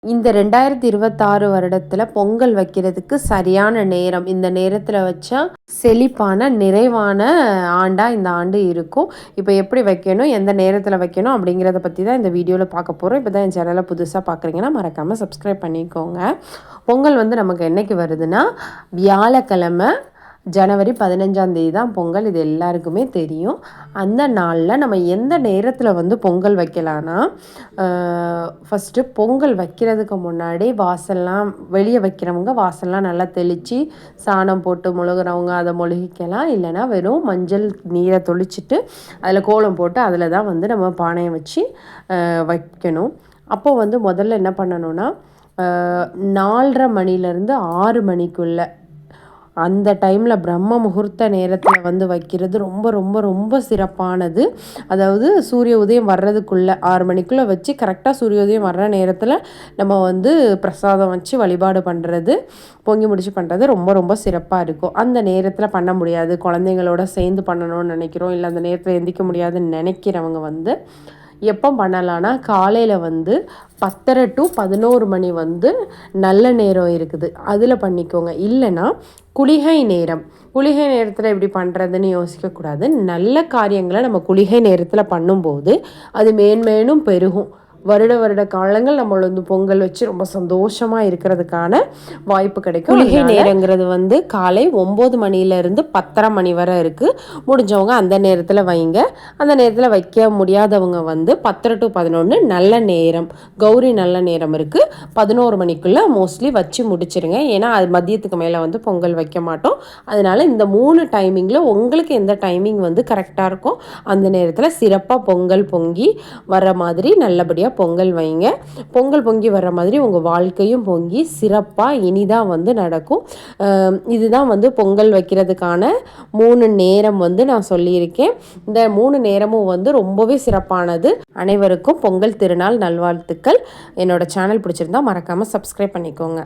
இந்த 2026 வருடத்தில் பொங்கல் வைக்கிறதுக்கு சரியான நேரம். இந்த நேரத்தில் வச்சா செழிப்பான நிறைவான ஆண்டாக இந்த ஆண்டு இருக்கும். இப்போ எப்படி வைக்கணும், எந்த நேரத்தில் வைக்கணும் அப்படிங்கிறத பற்றி தான் இந்த வீடியோவில் பார்க்க போகிறோம். இப்போ தான் என் சேனலை புதுசாக பார்க்குறீங்கன்னா மறக்காமல் சப்ஸ்கிரைப் பண்ணிக்கோங்க. பொங்கல் வந்து நமக்கு என்றைக்கு வருதுன்னா வியாழக்கிழமை ஜனவரி 15ஆம் தேதி தான் பொங்கல். இது எல்லாருக்குமே தெரியும். அந்த நாளில் நம்ம எந்த நேரத்தில் வந்து பொங்கல் வைக்கலான்னா, ஃபஸ்ட்டு பொங்கல் வைக்கிறதுக்கு முன்னாடி வாசல்லாம் வெளியே வைக்கிறவங்க வாசல்லாம் நல்லா தெளித்து சாணம் போட்டு மொழுகிறவங்க அதை மொழுகிக்கலாம். இல்லைனா வெறும் மஞ்சள் நீரை தொளிச்சிட்டு அதில் கோலம் போட்டு அதில் தான் வந்து நம்ம பானையை வச்சு வைக்கணும். அப்போது வந்து முதல்ல என்ன பண்ணணும்னா 4:30 மணிலேருந்து 6 மணிக்குள்ளே அந்த டைமில் பிரம்ம முகூர்த்த நேரத்தில் வந்து வைக்கிறது ரொம்ப ரொம்ப ரொம்ப சிறப்பானது. அதாவது சூரிய உதயம் வர்றதுக்குள்ளே 6 மணிக்குள்ளே வச்சு கரெக்டாக சூரிய உதயம் வர்ற நேரத்தில் நம்ம வந்து பிரசாதம் வச்சு வழிபாடு பண்ணுறது, பொங்கி முடிச்சு பண்ணுறது ரொம்ப ரொம்ப சிறப்பாக இருக்கும். அந்த நேரத்தில் பண்ண முடியாது, குழந்தைங்களோட சேர்ந்து பண்ணணும்னு நினைக்கிறோம், இல்லை அந்த நேரத்தில் எந்திரிக்க முடியாதுன்னு நினைக்கிறவங்க வந்து எப்போ பண்ணலான்னா காலையில் வந்து 10:30 to 11 மணி வந்து நல்ல நேரம் இருக்குது, அதில் பண்ணிக்கோங்க. இல்லைன்னா குளிகை நேரம். குளிகை நேரத்தில் எப்படி பண்ணுறதுன்னு யோசிக்கக்கூடாது. நல்ல காரியங்களை நம்ம குளிகை நேரத்தில் பண்ணும்போது அது மேன்மேலும் பெருகும். வருட காலங்கள் நம்ம வந்து பொங்கல் வச்சு ரொம்ப சந்தோஷமாக இருக்கிறதுக்கான வாய்ப்பு கிடைக்கும். குளிகை நேரங்கிறது வந்து காலை 9 மணிலேருந்து 10:30 மணி வரை இருக்குது. முடிஞ்சவங்க அந்த நேரத்தில் வைங்க. அந்த நேரத்தில் வைக்க முடியாதவங்க வந்து 10:30 to 11 நல்ல நேரம், கௌரி நல்ல நேரம் இருக்குது. 11 மணிக்குள்ளே மோஸ்ட்லி வச்சு முடிச்சிருங்க. ஏன்னா அது மதியத்துக்கு மேலே வந்து பொங்கல் வைக்க மாட்டோம். அதனால் இந்த 3 டைமிங்கில் உங்களுக்கு எந்த டைமிங் வந்து கரெக்டாக இருக்கும் அந்த நேரத்தில் சிறப்பாக பொங்கல் பொங்கி வர மாதிரி நல்லபடியாக பொங்கல் வைங்க. பொங்கல் பொங்கி வர்ற மாதிரி உங்கள் வாழ்க்கையும் பொங்கி சிறப்பாக இனிதாக வந்து நடக்கும். இதுதான் வந்து பொங்கல் வைக்கிறதுக்கான 3 நேரம் வந்து நான் சொல்லியிருக்கேன். இந்த 3 நேரமும் வந்து ரொம்பவே சிறப்பானது. அனைவருக்கும் பொங்கல் திருநாள் நல்வாழ்த்துக்கள். என்னோட சேனல் பிடிச்சிருந்தா மறக்காமல் சப்ஸ்கிரைப் பண்ணிக்கோங்க.